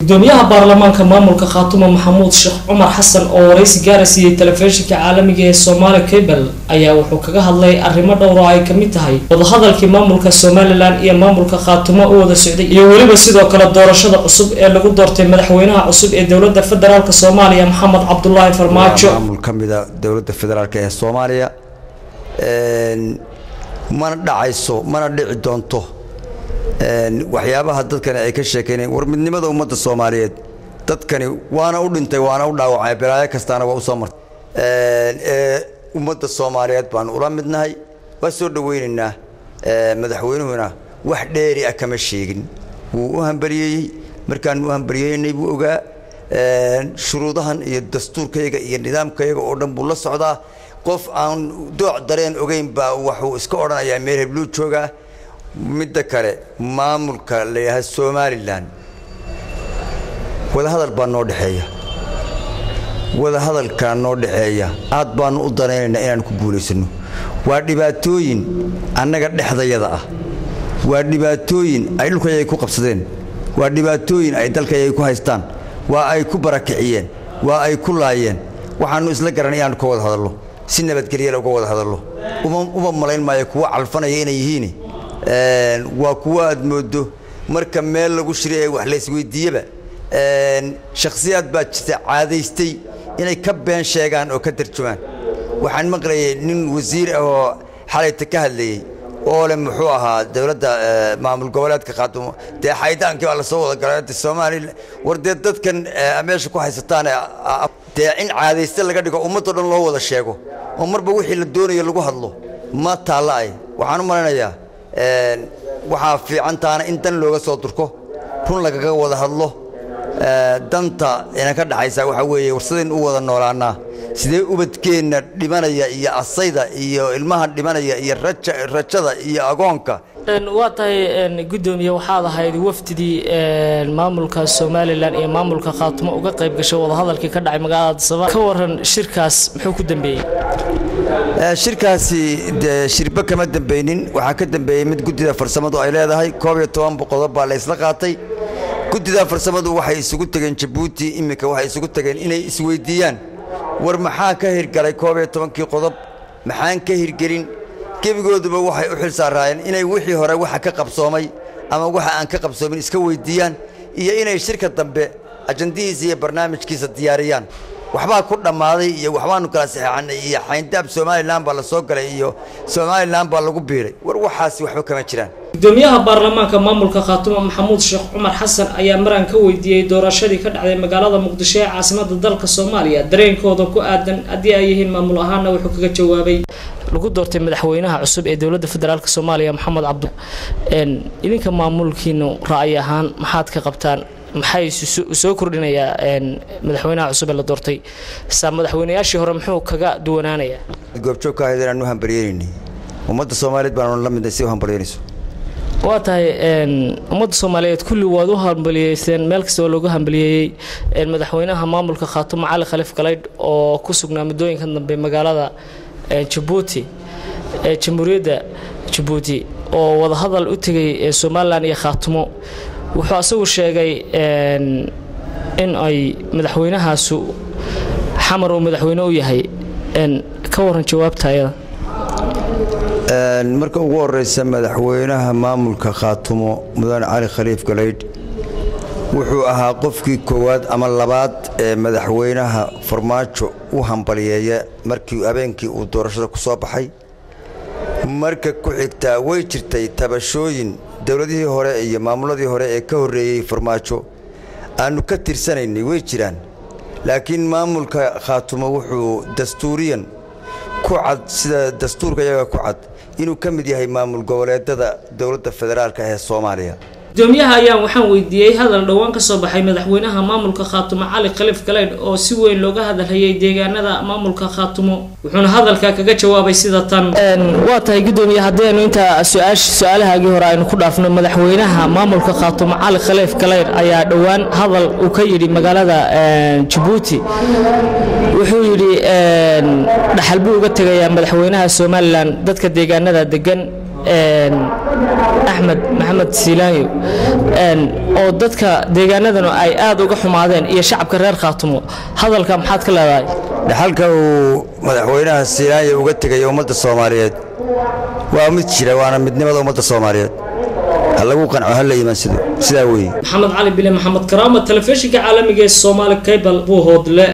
gudoomiyaha baarlamaanka maamulka Khaatumo Maxamuud Sheekh Cumar Xasan oo wareysi gaarsiiyay telefishinka caalamiga ee Somali Cable ayaa wuxuu kaga hadlay arrimo dhowr ah ay kamid tahay wadahadalkii maamulka Somaliland iyo maamulka Khaatumo oo wada socday iyo waliba sidoo kale doorashada cusub ee lagu doortay madaxweynaha cusub ee dawladda federaalka Soomaaliya Maxamed Cabdullaahi Farmaajo maamulka kamida dawladda federaalka ee Soomaaliya mana dhacayso mana dhici doonto waxyaabaha dadkan ay ka sheekeynayeen war midnimada ummadda Soomaaliyeed dadkani waana u dhintay waana u dhaawacay balaayo kastaana waa u soo martay ummadda Soomaaliyeed baan ula midnahay waa soo dhaweynaynaa madaxweynuhuna wax dheeri ah kama sheegin wuu u hambaliyay markaan u hambaliyay buu ogaa shuruudahan iyo dastuurkayga iyo nidaamkayga oo dhan buu la socdaa qof aan dooc dareen ogeyn baa wuxuu iska oranayaa meel heblu jooga midda kale maamulka leeyahay Somaliland wada hadal baa noo dhaxeeya aad baan u dareeynaa inaan ku guuleysano waa dhibaatooyin annaga dhexdayada ah waa dhibaatooyin ay dhulkayga ku qabsadeen waa dhibaatooyin ay dalkayga ku haystaan waa ay ku barakiciyeen waa ay ku laayeen waxaanu isla garanay inaan ka wada hadalno si nabadgelyo uga wada hadalno uma malayn maayo kuwa calfanaya inay yihiin waa kuwa aad moodo marka meel lagu shiriyay wax la isweydiiyaba shakhsiyaad baa jirta caadaystay inay ka been sheegaan oo ka tarjumaan waxaan maqlayay nin wasiir oo xalayta ka hadlayay oo le muxuu ahaa dawladda maamul goboleedka Khaatumo ee xaydaankii la soo wada galay Soomaaliland wardeed dadkan meesha ku haysataan in caadaysta laga dhigo ummadda dhan loo wada sheego oo marba wixii la doonayo lagu hadlo ma taalaay waxaan u maleynayaa waxa fiican taana in dan looga soo durko run lagaga wada hadlo danta ina ka dhaxaysa waxa weeye warsadeen u wada noolaanaa sidee ubadkeena dhimanaya iyo asayda iyo ilmaha dhimanaya iyo rajada iyo agoonka waa tahay gudoomiye waxaad ahayd wafdidii maamulka Somaliland iyo maamulka Khaatumo uga qayb gashay wada hadalkii ka dhacay magaalada Sabaa ka waran shirkaas muxuu ku dambeeyay shirkaasi shirba kama dambeeynin waxa ka dambeeyay mid gudida farsamadu ay leedahay 12 qodob baa la isla qaatay gudida farsamadu waxay isugu tageen Djibouti imika waxay isugu tageen inay isweydiiyaan war maxaa ka hirgalay 12 qodob maxaan ka hirgelin gebigooduba waxay u xil saarayeen inay wixii hore waxa ka qabsoomay ama waxa aan ka qabsoomin iska weydiiyaan iyo inay shirka dambe ajandihiisa iyo barnaamijkiisa diyaariyaan waxba ku dhamaaday iyo waxbaanu kala saxeexanay iyo xayndaab Somaliland baa la soo galay iyo Somaliland baa lagu biiray war waxaasi waxba kama jiraan gudoomiyaha baarlamaanka maamulka Khaatumo Maxamuud Sheekh Cumar Xasan ayaa maraan ka weydiiyay doorashadii ka dhacday magaalada Muqdisho ee caasimadda dalka Soomaaliya dareenkooda ku aadan hadii ay yihiin maamul ahaan wuxuu kaga jawaabay lagu doortay madaxweynaha cusub ee dawladda federaalka Soomaaliya Maxamed idinka maamulkiina raay ahaan maxaad ka qabtaan maxay soo kordhinayaa madaxweynaha cusub ee la doortay madaxweynayaashii hore muxuu kaga duwanaanayaa goobjoogka ayaan u hambalyeynay ummadda Soomaaliyeed baan la midnay si u hambalyeynayso waa tahay ummadda Soomaaliyeed kulli waad u hambalyeyseen meel kasta oo lagu hambalyeeyay madaxweynaha maamulka Khaatumo Cali Khaliif Galeyd oo ku sugnaa muddooyinkan dambe magaalada Djibouti jamhuuriyadda Djibouti oo wada hadal u tagay Somaliland iyo Khaatumo wuxuu asagu sheegay in ay madaxweynahaasu xamar oo madaxweyne u yahay ka waran jawaabtaayada marka ugu horeysa madaxweynaha maamulka Khaatumo Mudane Cali Khaliif Galeyd wuxuu ahaa qofkii koowaad ama labaad ee madaxweynaha Farmaajo u hambaliyeeya markii habeenkii uu doorashada ku soo baxay marka ku xigta way jirtay tabashooyin dawladihii hore iyo maamuladii hore ee ka horeeyay Farmaajo aanu ka tirsanaynay way jiraan laakiin maamulka Khaatumo wuxuu dastuuriyan ku cad sida dastuurka iyaga ku cad inuu ka mid yahay maamul goboleedada dawladda federaalka ee Soomaaliya gudoomiyaha ayaa waxaan weydiiyay hadal dhawaan ka soo baxay madaxweynaha maamulka Khaatumo Cali Khaliif Galeyd oo si weyn looga hadalhayay deegaanada maamulka Khaatumo wuxuuna hadalka kaga jawaabay sida tan waa tahay gudoomiyaha hadeenu inta su'aalahaagii hore aynu ku dhaafno madaxweynaha maamulka Khaatumo Cali Khaliif Galeyd ayaa dhawaan hadal uu ka yiri magaalada Djibouti wuxuu yiri dhaxal buu uga tagayaa madaxweynaha Somaliland dadka deegaanada degan أحمد محمد سيلانيو oo dadka deegaanadan ay aad uga xumaadeen iyo shacabka reer Khaatumo hadalka maxaad ka leedahay halka uu madaxweynaha Siilaayo uga tagay ummadda Soomaaliyeed waa mid jira waana midnimada ummadda Soomaaliyeed lagu qanco hal yimaan sida weey Maxamed Cali Bile Maxamed Karaama telefishinka caalamiga ee Soomaali Cable buu hoodle